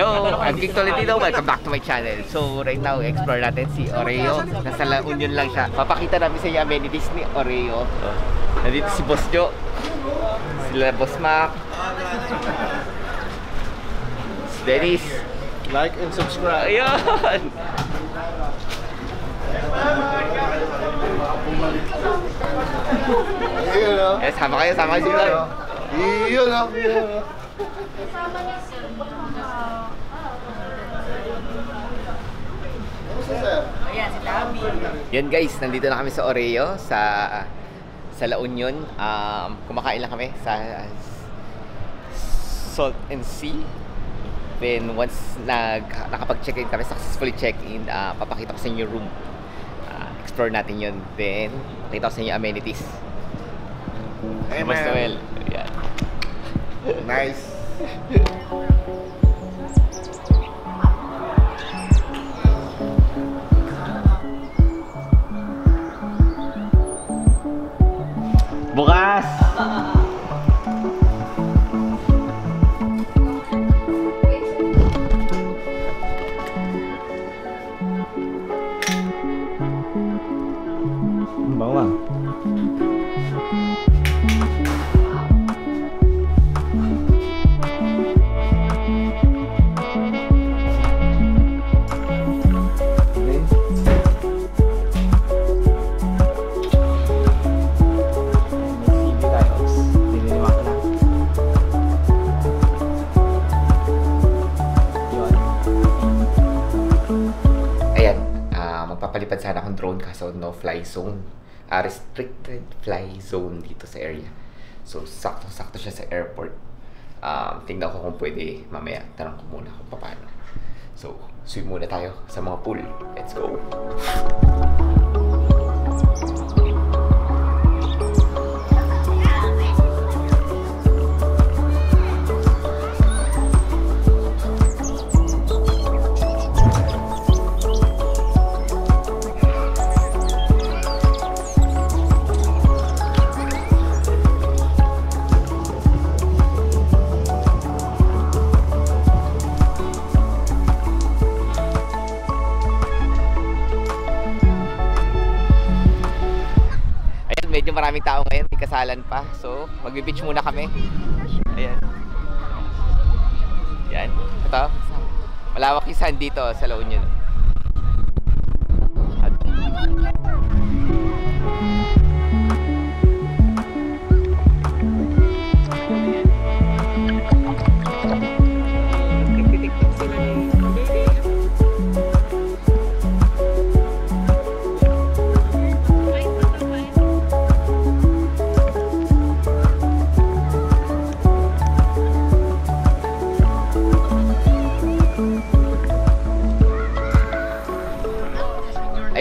Hello, I'm King Tolentino. Welcome back to my channel. So right now, explore natin si Oreo. Nasa La Union lang siya. Papakita namin sa inyo amenities ni Oreo. Nandito si Boss Jo, sila Boss Mac, si Dennis. Like and subscribe. Ayun! Ayun o. Eh, sama kayo sila. Ayun o. Ayan, si Tabi. Yan guys, nandito na kami sa Oreo, sa La Union. Kumakain lang kami sa Salt and Sea. Then once nakapag-check-in kami, successfully check-in, papakita ko sa inyo yung room. Explore natin yun. Then pakita ko sa inyo amenities. Hey Boss man. Noel. Ayan. Nice. Bukas! Bawa. Magpapalipad sana akong drone kaso no fly zone. Restricted fly zone dito sa area. So sakto-sakto siya sa airport. Tingnan ko kung pwede mamaya. Tanong ko muna kung paano. So swim muna tayo sa mga pool. Let's go! Medyo maraming tao ngayon, may kasalan pa. So, magbe-beach muna kami. Ayan. Yan. Ito. Malawak yung sand dito sa La Union.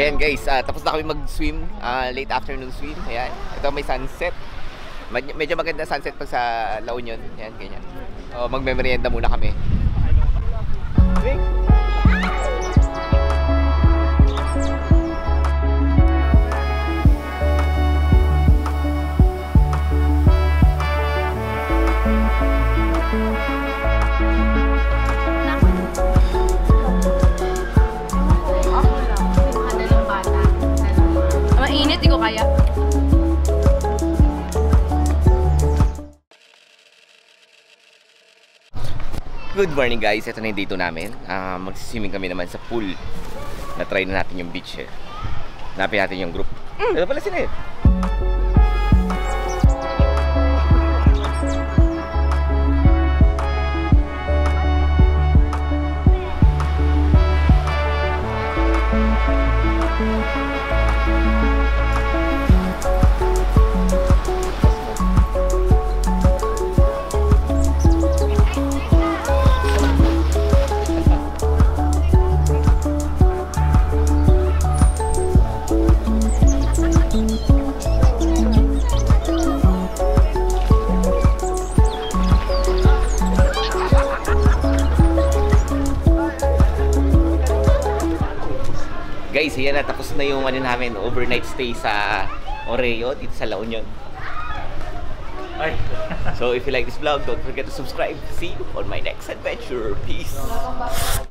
Ayan guys, tapos na kami mag-swim, late afternoon swim. Ayan, ito may sunset. Medyo maganda sunset pag sa La Union. Ayan, ganyan. Magme-merienda muna kami. Mainit, di ko kaya. Good morning guys, ito na yung dito namin. Magsiswimming kami naman sa pool. Na-try na natin yung beach eh. Hanapin natin yung group. Ito pala sila eh. Guys, yan na, tapos na yung ano namin, overnight stay sa Oreo dito sa La Union. Ay. So if you like this vlog, don't forget to subscribe. See you on my next adventure. Peace!